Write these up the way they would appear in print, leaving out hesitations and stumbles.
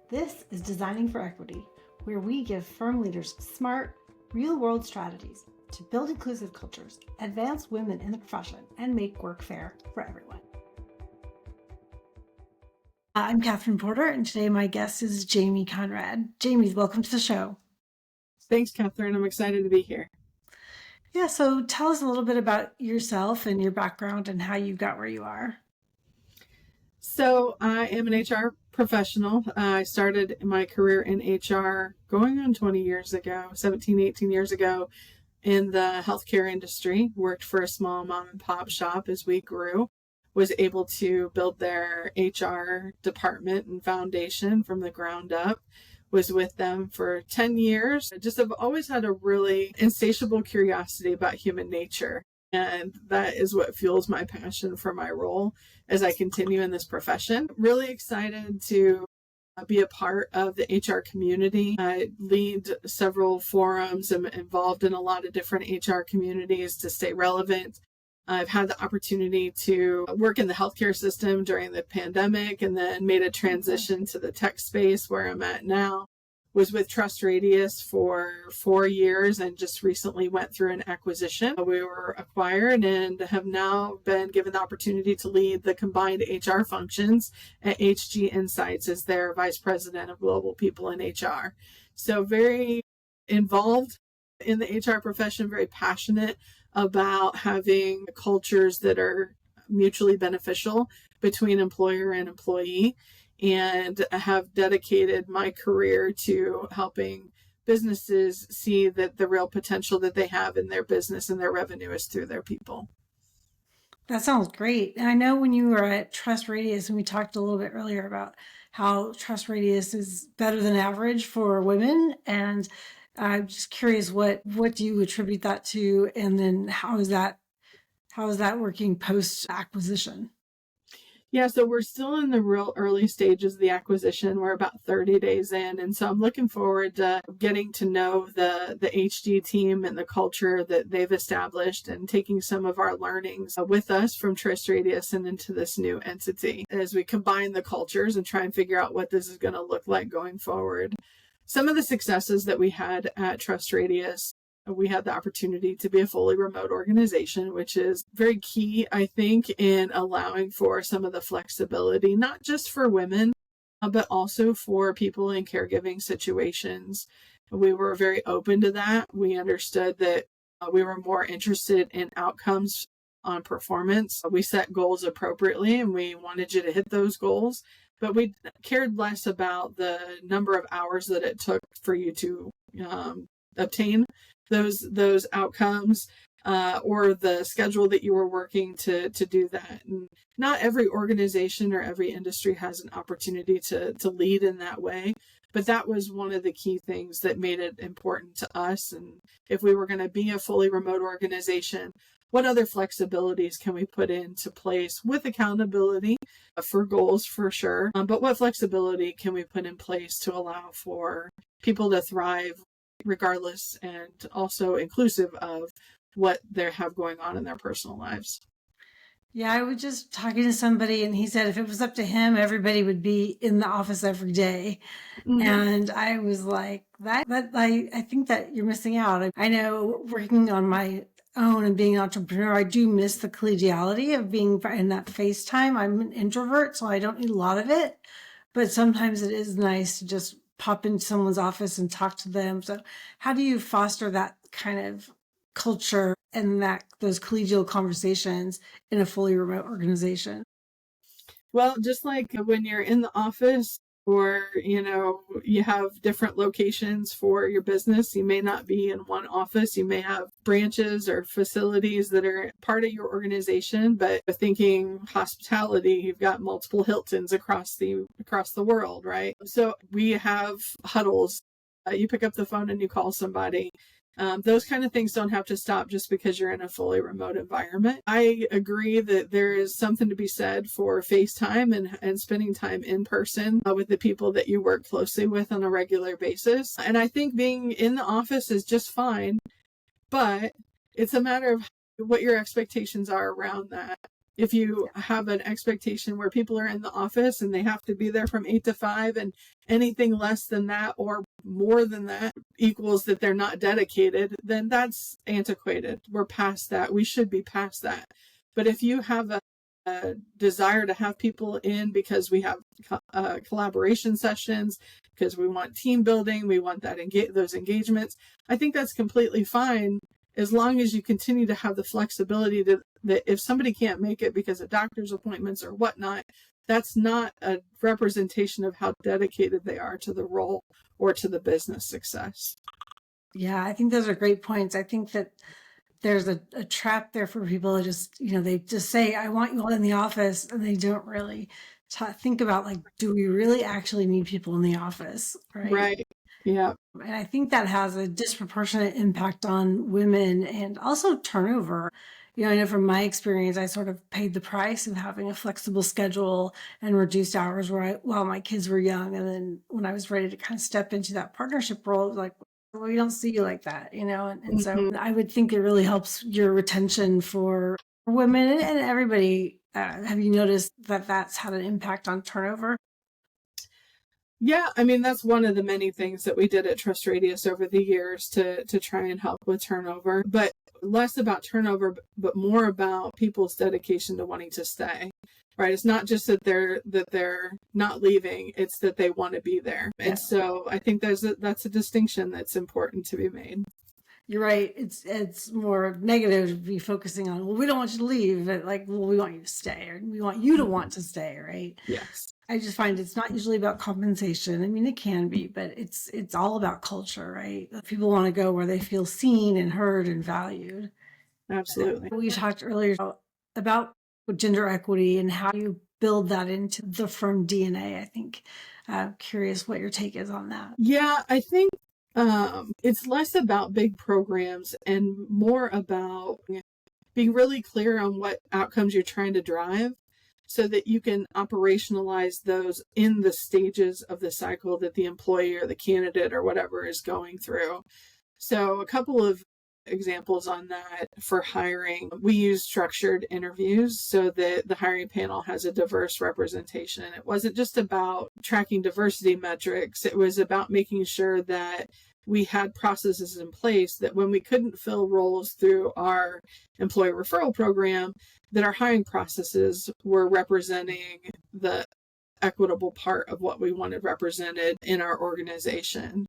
This is Designing for Equity, where we give firm leaders smart, real-world strategies to build inclusive cultures, advance women in the profession, and make work fair for everyone. I'm Katherine Porter, and today my guest is Jamy Conrad. Jamy, welcome to the show. Thanks, Katherine. I'm excited to be here. Yeah, so tell us a little bit about yourself and your background and how you got where you are. So I am an HR professional. I started my career in HR going on 20 years ago, 17, 18 years ago in the healthcare industry. Worked for a small mom and pop shop as we grew. Was able to build their HR department and foundation from the ground up. Was with them for 10 years. I just have always had a really insatiable curiosity about human nature. And that is what fuels my passion for my role as I continue in this profession. Really excited to be a part of the HR community. I lead several forums. I'm involved in a lot of different HR communities to stay relevant. I've had the opportunity to work in the healthcare system during the pandemic and then made a transition to the tech space where I'm at now. Was with Trust Radius for 4 years and just recently went through an acquisition. We were acquired and have now been given the opportunity to lead the combined HR functions at HG Insights as their Vice President of Global People in HR. So very involved in the HR profession, very passionate about having cultures that are mutually beneficial between employer and employee, and have dedicated my career to helping businesses see that the real potential that they have in their business and their revenue is through their people. That sounds great. And I know when you were at Trust Radius, and we talked a little bit earlier about how Trust Radius is better than average for women. And I'm just curious, what do you attribute that to? And then how is that working post acquisition? Yeah, so we're still in the real early stages of the acquisition. We're about 30 days in. And so I'm looking forward to getting to know the HD team and the culture that they've established and taking some of our learnings with us from Trust Radius and into this new entity as we combine the cultures and try and figure out what this is going to look like going forward. Some of the successes that we had at Trust Radius, we had the opportunity to be a fully remote organization, which is very key, I think, in allowing for some of the flexibility, not just for women, but also for people in caregiving situations. We were very open to that. We understood that we were more interested in outcomes on performance. We set goals appropriately and we wanted you to hit those goals, but we cared less about the number of hours that it took for you to obtain those outcomes or the schedule that you were working to do that. And not every organization or every industry has an opportunity to lead in that way, but that was one of the key things that made it important to us. And if we were going to be a fully remote organization, what other flexibilities can we put into place with accountability for goals for sure, but what flexibility can we put in place to allow for people to thrive regardless and also inclusive of what they have going on in their personal lives. Yeah, I was just talking to somebody and he said if it was up to him, everybody would be in the office every day. Mm-hmm. And I was like, I think that you're missing out. I know working on my own and being an entrepreneur, I do miss the collegiality of being in that FaceTime. I'm an introvert, so I don't need a lot of it. But sometimes it is nice to just pop into someone's office and talk to them. So how do you foster that kind of culture and those collegial conversations in a fully remote organization? Well, just like when you're in the office or, you have different locations for your business, you may not be in one office. You may have branches or facilities that are part of your organization, but thinking hospitality, you've got multiple Hiltons across the world, right? So we have huddles. You pick up the phone and you call somebody. Those kind of things don't have to stop just because you're in a fully remote environment. I agree that there is something to be said for FaceTime and spending time in person with the people that you work closely with on a regular basis. And I think being in the office is just fine, but it's a matter of what your expectations are around that. if you have an expectation where people are in the office and they have to be there from 8 to 5, and anything less than that or more than that equals that they're not dedicated, then that's antiquated. We're past that. We should be past that. But if you have a desire to have people in because we have collaboration sessions, because we want team building, we want those engagements, I think that's completely fine, as long as you continue to have the flexibility that if somebody can't make it because of doctor's appointments or whatnot, that's not a representation of how dedicated they are to the role or to the business success. Yeah, I think those are great points. I think that there's a trap there for people that just, they just say, I want you all in the office, and they don't really think about, like, do we really actually need people in the office? Right. Yeah. And I think that has a disproportionate impact on women and also turnover. I know from my experience, I sort of paid the price of having a flexible schedule and reduced hours while my kids were young. And then when I was ready to kind of step into that partnership role, it was like, well, we don't see you like that, and so I would think it really helps your retention for women and everybody. Have you noticed that that's had an impact on turnover? Yeah, I mean, that's one of the many things that we did at Trust Radius over the years to try and help with turnover, but less about turnover, but more about people's dedication to wanting to stay. Right. It's not just that they're not leaving, it's that they want to be there. Yeah. And so I think that's a distinction that's important to be made. You're right. It's more negative to be focusing on, well, we don't want you to leave, but like, well, we want you to stay, or we want you to want to stay, right? Yes. I just find it's not usually about compensation. I mean, it can be, but it's all about culture, right? People want to go where they feel seen and heard and valued. Absolutely. We talked earlier about gender equity and how you build that into the firm DNA. I think curious what your take is on that. Yeah, I think it's less about big programs and more about being really clear on what outcomes you're trying to drive, so that you can operationalize those in the stages of the cycle that the employee or the candidate or whatever is going through. So a couple of examples on that for hiring. We use structured interviews so that the hiring panel has a diverse representation. It wasn't just about tracking diversity metrics. It was about making sure that we had processes in place that when we couldn't fill roles through our employee referral program, that our hiring processes were representing the equitable part of what we wanted represented in our organization.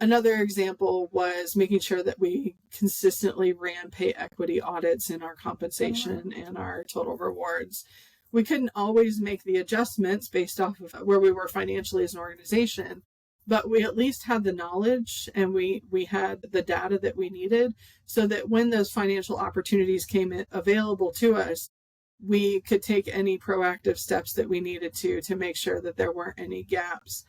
Another example was making sure that we consistently ran pay equity audits in our compensation and our total rewards. We couldn't always make the adjustments based off of where we were financially as an organization, but we at least had the knowledge and we had the data that we needed, so that when those financial opportunities came available to us, we could take any proactive steps that we needed to make sure that there weren't any gaps.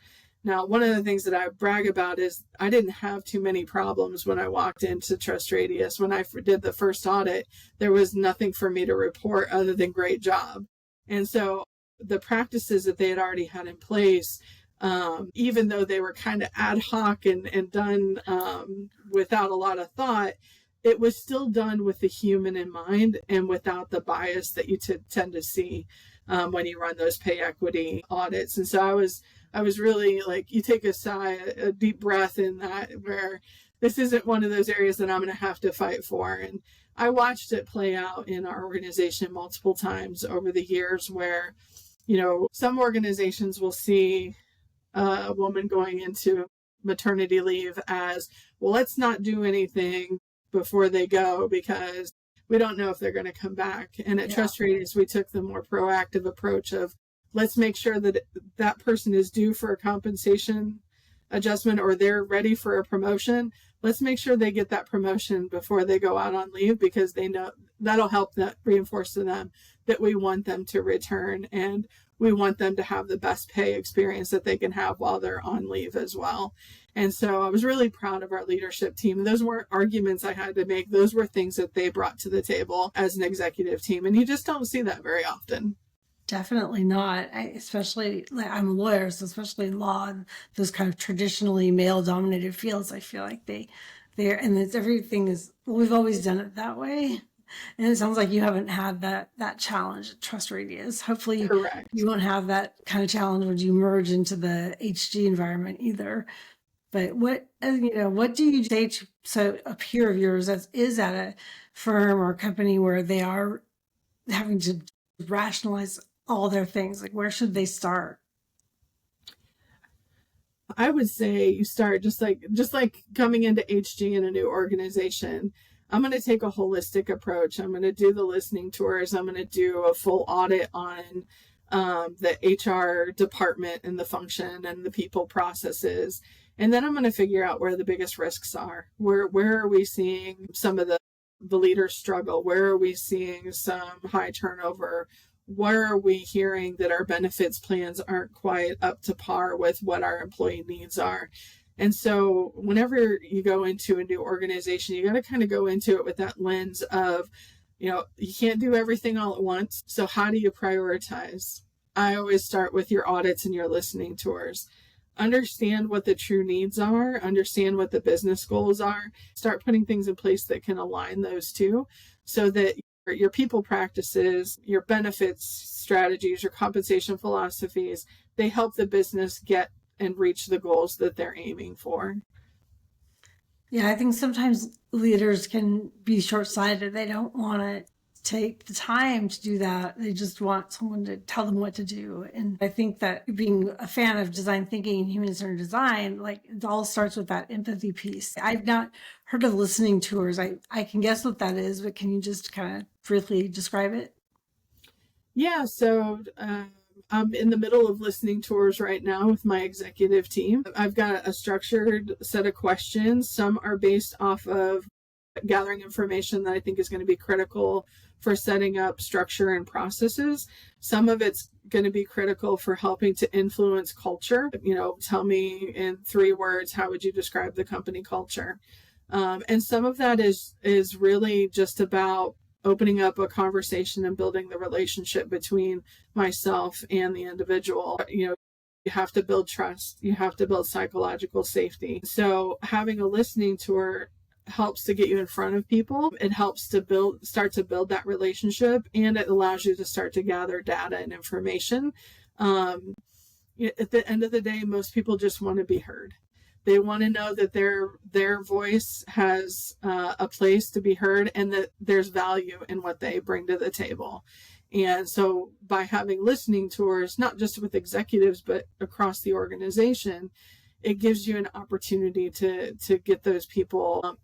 Now, one of the things that I brag about is I didn't have too many problems when I walked into Trust Radius. When I did the first audit, there was nothing for me to report other than great job. And so the practices that they had already had in place, even though they were kind of ad hoc and done without a lot of thought, it was still done with the human in mind and without the bias that you tend to see when you run those pay equity audits. And so I was really like, you take a deep breath in that, where this isn't one of those areas that I'm going to have to fight for. And I watched it play out in our organization multiple times over the years, where, some organizations will see a woman going into maternity leave as, well, let's not do anything before they go because we don't know if they're going to come back. And at Trust Radius, we took the more proactive approach of, let's make sure that that person is due for a compensation adjustment or they're ready for a promotion. Let's make sure they get that promotion before they go out on leave, because they know that'll help reinforce to them that we want them to return and we want them to have the best pay experience that they can have while they're on leave as well. And so I was really proud of our leadership team. Those weren't arguments I had to make. Those were things that they brought to the table as an executive team. And you just don't see that very often. Definitely not. Especially, I'm a lawyer, so especially in law and those kind of traditionally male-dominated fields, I feel like they're, and everything is, well, we've always done it that way. And it sounds like you haven't had that challenge at Trust Radius. Hopefully Correct. you won't have that kind of challenge when you merge into the HG environment either. But what do you say to so a peer of yours that is at a firm or company where they are having to rationalize all their things? Like, where should they start? I would say you start just like coming into HG in a new organization. I'm going to take a holistic approach. I'm going to do the listening tours. I'm going to do a full audit on the HR department and the function and the people processes. And then I'm going to figure out where the biggest risks are. Where are we seeing some of the leaders struggle? Where are we seeing some high turnover? Where are we hearing that our benefits plans aren't quite up to par with what our employee needs are? And so whenever you go into a new organization, you got to kind of go into it with that lens of, you can't do everything all at once. So how do you prioritize? I always start with your audits and your listening tours. Understand what the true needs are, understand what the business goals are, start putting things in place that can align those two so that your people practices, your benefits strategies, your compensation philosophies, they help the business get and reach the goals that they're aiming for. Yeah, I think sometimes leaders can be short-sighted. They don't want to take the time to do that. They just want someone to tell them what to do. And I think that being a fan of design thinking and human-centered design, like it all starts with that empathy piece. I've not heard of listening tours. I can guess what that is, but can you just kind of briefly describe it? Yeah, so I'm in the middle of listening tours right now with my executive team. I've got a structured set of questions. Some are based off of gathering information that I think is going to be critical for setting up structure and processes. Some of it's going to be critical for helping to influence culture. Tell me in 3 words, how would you describe the company culture? And some of that is really just about opening up a conversation and building the relationship between myself and the individual. You have to build trust. You have to build psychological safety. So having a listening tour helps to get you in front of people. It helps to start to build that relationship, and it allows you to start to gather data and information. At the end of the day, most people just want to be heard. They want to know that their voice has a place to be heard, and that there's value in what they bring to the table. And so by having listening tours, not just with executives, but across the organization, it gives you an opportunity to get those people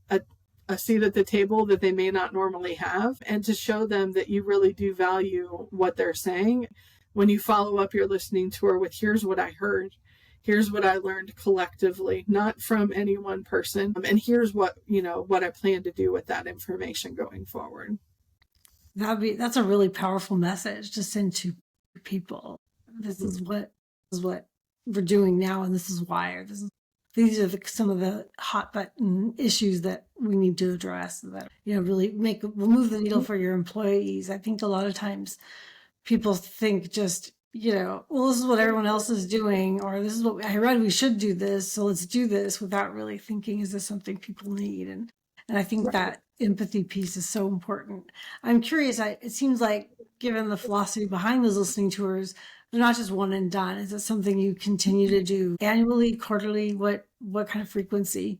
a seat at the table that they may not normally have, and to show them that you really do value what they're saying. When you follow up your listening tour with, here's what I heard, here's what I learned collectively, not from any one person, and here's what I plan to do with that information going forward. That's a really powerful message to send to people. This is what we're doing now, and this is why. Or these are some of the hot button issues that we need to address that really move the needle for your employees. I think a lot of times people think just well, this is what everyone else is doing, or this is what I read, we should do this, so let's do this, without really thinking, is this something people need? And I think Right. that empathy piece is so important. I'm curious, it seems like, given the philosophy behind those listening tours, they're not just one and done. Is it something you continue to do annually, quarterly? What kind of frequency?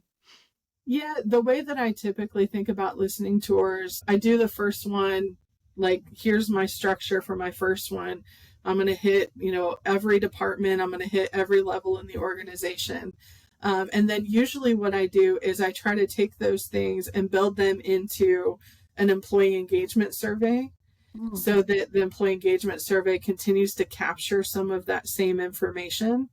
Yeah, the way that I typically think about listening tours, I do the first one, like, here's my structure for my first one. I'm going to hit, every department. I'm going to hit every level in the organization. And then usually what I do is I try to take those things and build them into an employee engagement survey, so that the employee engagement survey continues to capture some of that same information.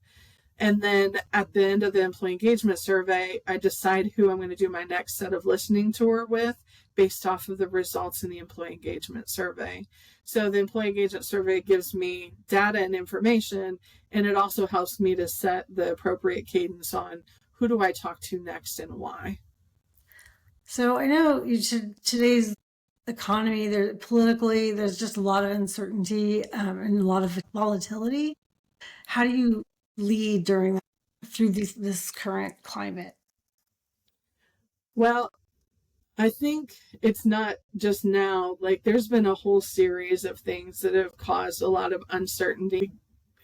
And then at the end of the employee engagement survey, I decide who I'm going to do my next set of listening tour with based off of the results in the employee engagement survey. So the employee engagement survey gives me data and information, and it also helps me to set the appropriate cadence on who do I talk to next and why. So I know today's economy, there politically, there's just a lot of uncertainty and a lot of volatility. How do you lead through this current climate? Well, I think it's not just now. Like, there's been a whole series of things that have caused a lot of uncertainty.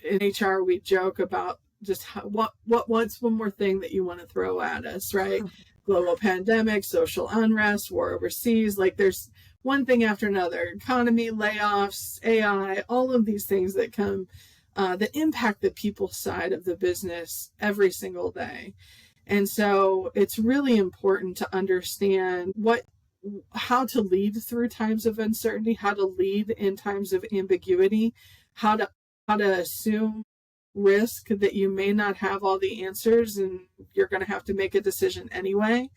In HR, we joke about just what's one more thing that you want to throw at us, right? Global pandemic, social unrest, war overseas. Like, there's one thing after another: economy, layoffs, AI, all of these things that come that impact the people side of the business every single day. And so it's really important to understand how to lead through times of uncertainty, how to lead in times of ambiguity, how to assume risk that you may not have all the answers and you're going to have to make a decision anyway.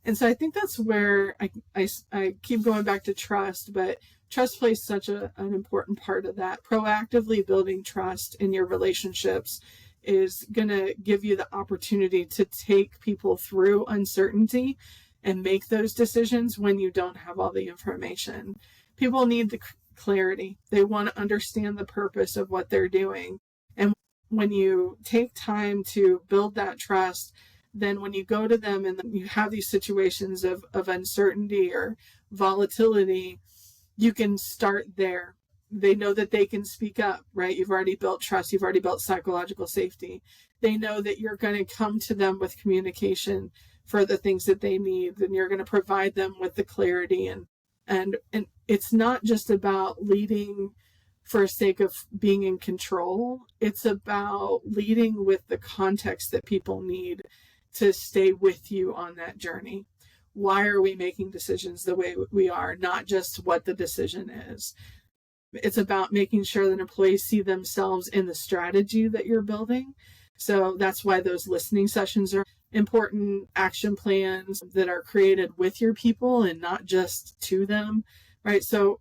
And so I think that's where I keep going back to trust, but trust plays such an important part of that. Proactively building trust in your relationships is going to give you the opportunity to take people through uncertainty and make those decisions when you don't have all the information. People need the clarity. They want to understand the purpose of what they're doing. And when you take time to build that trust, then when you go to them and you have these situations of uncertainty or volatility, you can start there. They know that they can speak up, right? You've already built trust. You've already built psychological safety. They know that you're going to come to them with communication for the things that they need, and you're going to provide them with the clarity. And it's not just about leading for sake of being in control. It's about leading with the context that people need to stay with you on that journey. Why are we making decisions the way we are, not just what the decision is? It's about making sure that employees see themselves in the strategy that you're building. So that's why those listening sessions are important. Action plans that are created with your people and not just to them, right? So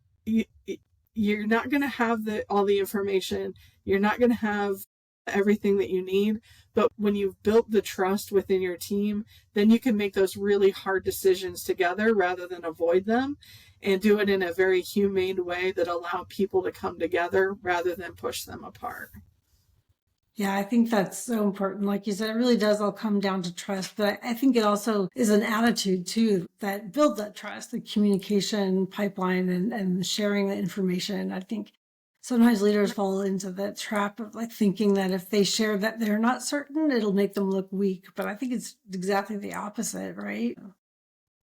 you're not going to have all the information. You're not going to have everything that you need. But when you've built the trust within your team, then you can make those really hard decisions together rather than avoid them, and do it in a very humane way that allow people to come together rather than push them apart. Yeah, I think that's so important. Like you said, it really does all come down to trust. But I think it also is an attitude too that builds that trust, the communication pipeline and sharing the information. I think sometimes leaders fall into that trap of like thinking that if they share that they're not certain, it'll make them look weak. But I think it's exactly the opposite, right?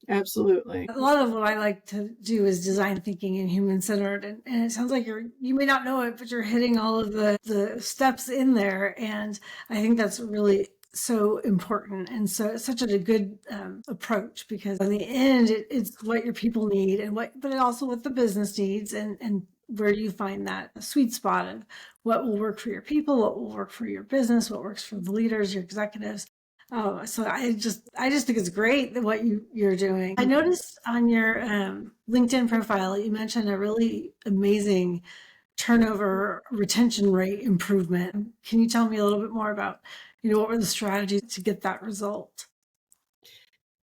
Absolutely. A lot of what I like to do is design thinking and human centered. And it sounds like you may not know it, but you're hitting all of the steps in there. And I think that's really so important. And so it's such a good approach, because in the end, it's what your people need but also what the business needs, and where you find that sweet spot of what will work for your people, what will work for your business, what works for the leaders, your executives. Oh, so I just think it's great that what you're doing. I noticed on your LinkedIn profile, you mentioned a really amazing turnover retention rate improvement. Can you tell me a little bit more about, what were the strategies to get that result?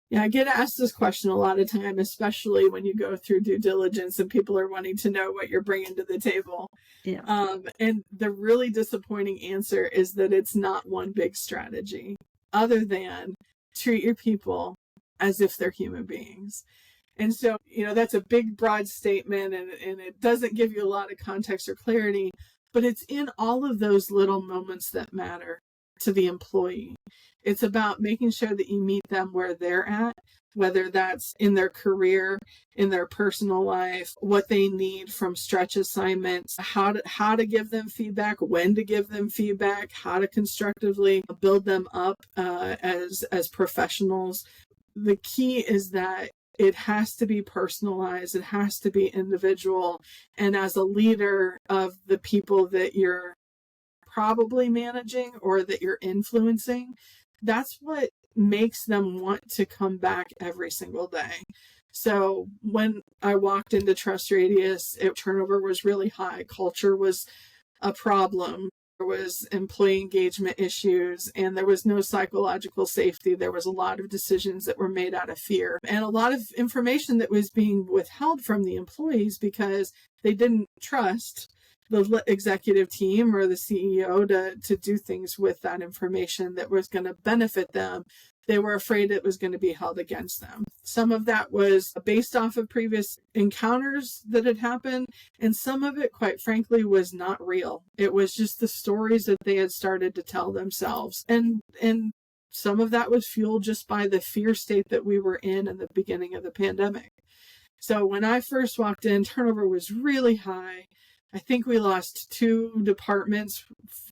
Yeah, I get asked this question a lot of time, especially when you go through due diligence and people are wanting to know what you're bringing to the table. Yeah. And the really disappointing answer is that it's not one big strategy, other than treat your people as if they're human beings. And so, that's a big, broad statement, and it doesn't give you a lot of context or clarity, but it's in all of those little moments that matter to the employee. It's about making sure that you meet them where they're at, whether that's in their career, in their personal life, what they need from stretch assignments, how to give them feedback, when to give them feedback, how to constructively build them up as professionals. The key is that it has to be personalized. It has to be individual. And as a leader of the people that you're probably managing or that you're influencing, that's what makes them want to come back every single day. So when I walked into Trust Radius, turnover was really high. Culture was a problem. There was employee engagement issues, and there was no psychological safety. There was a lot of decisions that were made out of fear, and a lot of information that was being withheld from the employees because they didn't trust the executive team or the CEO to do things with that information that was going to benefit them, they were afraid it was going to be held against them. Some of that was based off of previous encounters that had happened, and some of it, quite frankly, was not real. It was just the stories that they had started to tell themselves. And some of that was fueled just by the fear state that we were in the beginning of the pandemic. So when I first walked in, turnover was really high. I think we lost 2 departments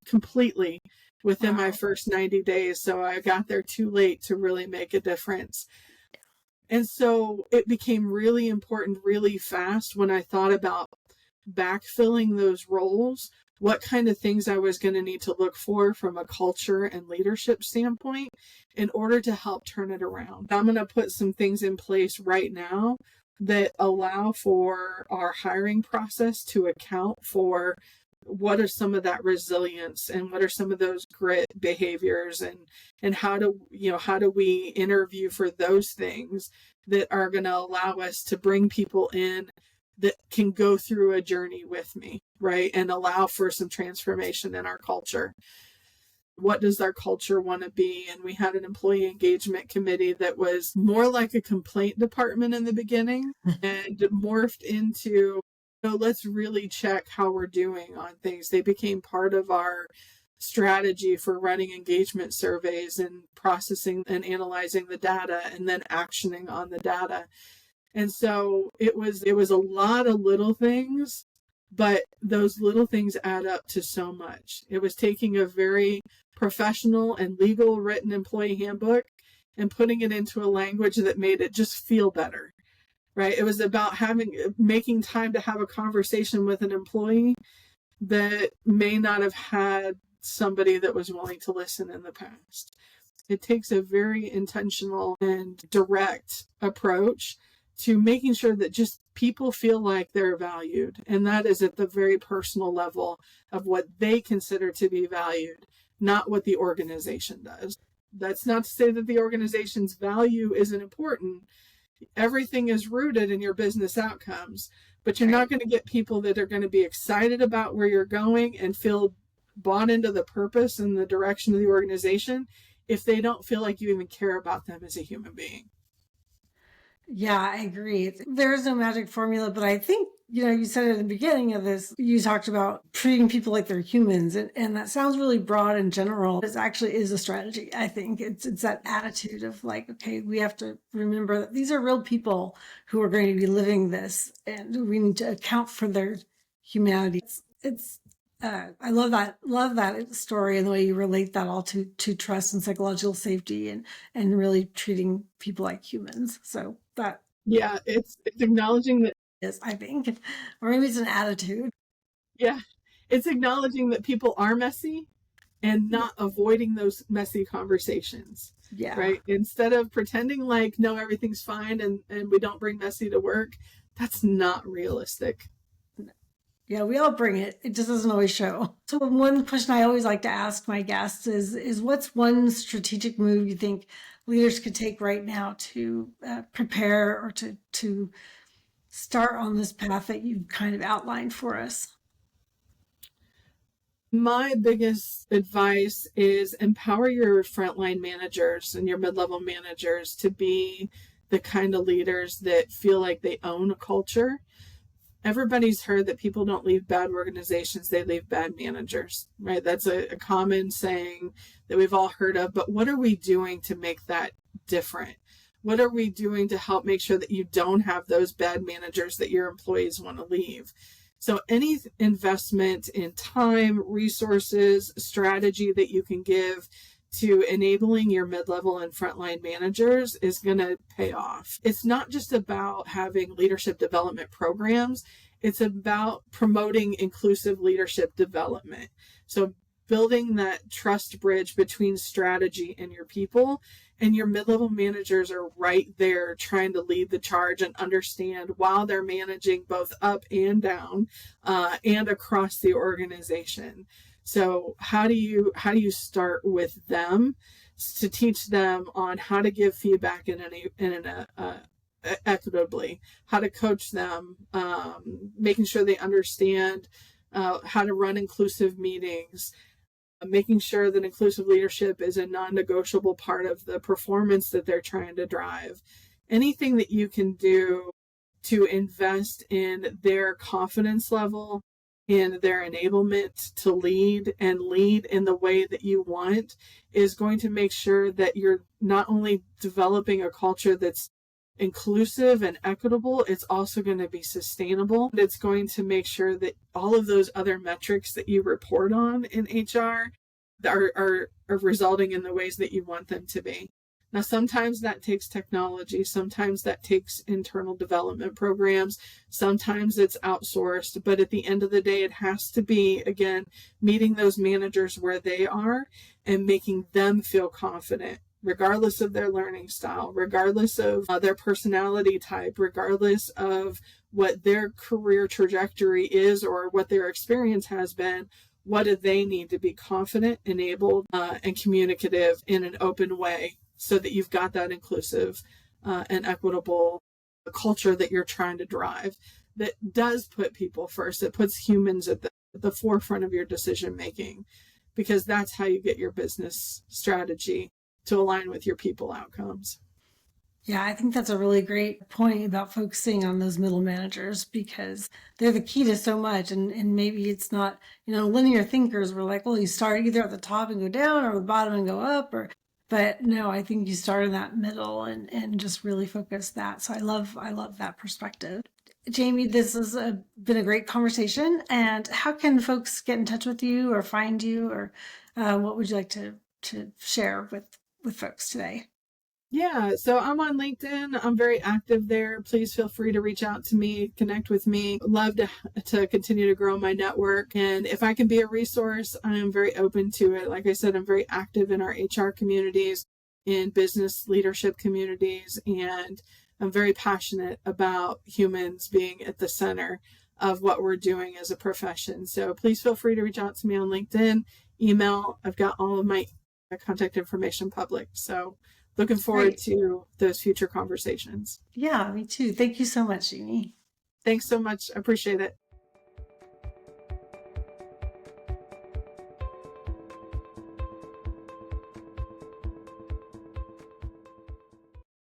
completely within my first 90 days. So I got there too late to really make a difference. And so it became really important really fast when I thought about backfilling those roles, what kind of things I was going to need to look for from a culture and leadership standpoint in order to help turn it around. I'm going to put some things in place right now that allow for our hiring process to account for what are some of that resilience and what are some of those grit behaviors, and how do we interview for those things that are going to allow us to bring people in that can go through a journey with me, right? And allow for some transformation in our culture. What does our culture want to be? And we had an employee engagement committee that was more like a complaint department in the beginning and morphed into, let's really check how we're doing on things. They became part of our strategy for running engagement surveys and processing and analyzing the data and then actioning on the data. And so it was a lot of little things, but those little things add up to so much. It was taking a very professional and legal written employee handbook and putting it into a language that made it just feel better, right? It was about making time to have a conversation with an employee that may not have had somebody that was willing to listen in the past. It takes a very intentional and direct approach to making sure that just people feel like they're valued. And that is at the very personal level of what they consider to be valued, not what the organization does. That's not to say that the organization's value isn't important. Everything is rooted in your business outcomes, but you're not going to get people that are going to be excited about where you're going and feel bought into the purpose and the direction of the organization if they don't feel like you even care about them as a human being. Yeah, I agree. There is no magic formula, but I think, you said at the beginning of this, you talked about treating people like they're humans. And that sounds really broad and general. It actually is a strategy. I think it's that attitude of like, okay, we have to remember that these are real people who are going to be living this, and we need to account for their humanity. I love that story and the way you relate that all to trust and psychological safety and really treating people like humans. So that, yeah, it's acknowledging that is, I think, or maybe it's an attitude. Yeah, it's acknowledging that people are messy and not avoiding those messy conversations. Yeah. Right. Instead of pretending like, no, everything's fine and we don't bring messy to work. That's not realistic. Yeah, we all bring it. It just doesn't always show. So one question I always like to ask my guests is what's one strategic move you think leaders could take right now to prepare or to start on this path that you've kind of outlined for us? My biggest advice is empower your frontline managers and your mid-level managers to be the kind of leaders that feel like they own a culture. Everybody's heard that people don't leave bad organizations, they leave bad managers, right? That's a common saying that we've all heard of, but what are we doing to make that different? What are we doing to help make sure that you don't have those bad managers that your employees want to leave? So any investment in time, resources, strategy that you can give to enabling your mid-level and frontline managers is going to pay off. It's not just about having leadership development programs. It's about promoting inclusive leadership development. So building that trust bridge between strategy and your people, and your mid-level managers are right there trying to lead the charge and understand while they're managing both up and down and across the organization. So how do you start with them to teach them on how to give feedback equitably, how to coach them, making sure they understand how to run inclusive meetings, making sure that inclusive leadership is a non-negotiable part of the performance that they're trying to drive. Anything that you can do to invest in their confidence level, in their enablement to lead and lead in the way that you want, is going to make sure that you're not only developing a culture that's inclusive and equitable, it's also going to be sustainable. It's going to make sure that all of those other metrics that you report on in HR are resulting in the ways that you want them to be. Now, sometimes that takes technology, sometimes that takes internal development programs, sometimes it's outsourced, but at the end of the day, it has to be, again, meeting those managers where they are and making them feel confident, regardless of their learning style, regardless of their personality type, regardless of what their career trajectory is or what their experience has been. What do they need to be confident, enabled, and communicative in an open way so that you've got that inclusive and equitable culture that you're trying to drive that does put people first. It puts humans at the forefront of your decision making, because that's how you get your business strategy to align with your people outcomes. Yeah, I think that's a really great point about focusing on those middle managers, because they're the key to so much. And maybe it's not, linear thinkers were like, well, you start either at the top and go down or the bottom and go up, but no, I think you start in that middle and just really focus that. So I love that perspective. Jamy, this has been a great conversation. And how can folks get in touch with you or find you, or what would you like to share with folks today? Yeah, so I'm on LinkedIn. I'm very active there. Please feel free to reach out to me, connect with me. Love to continue to grow my network. And if I can be a resource, I am very open to it. Like I said, I'm very active in our HR communities, in business leadership communities, and I'm very passionate about humans being at the center of what we're doing as a profession. So please feel free to reach out to me on LinkedIn, email. I've got all of my contact information public. So looking forward to those future conversations. Yeah, me too. Thank you so much, Jamy. Thanks so much. I appreciate it.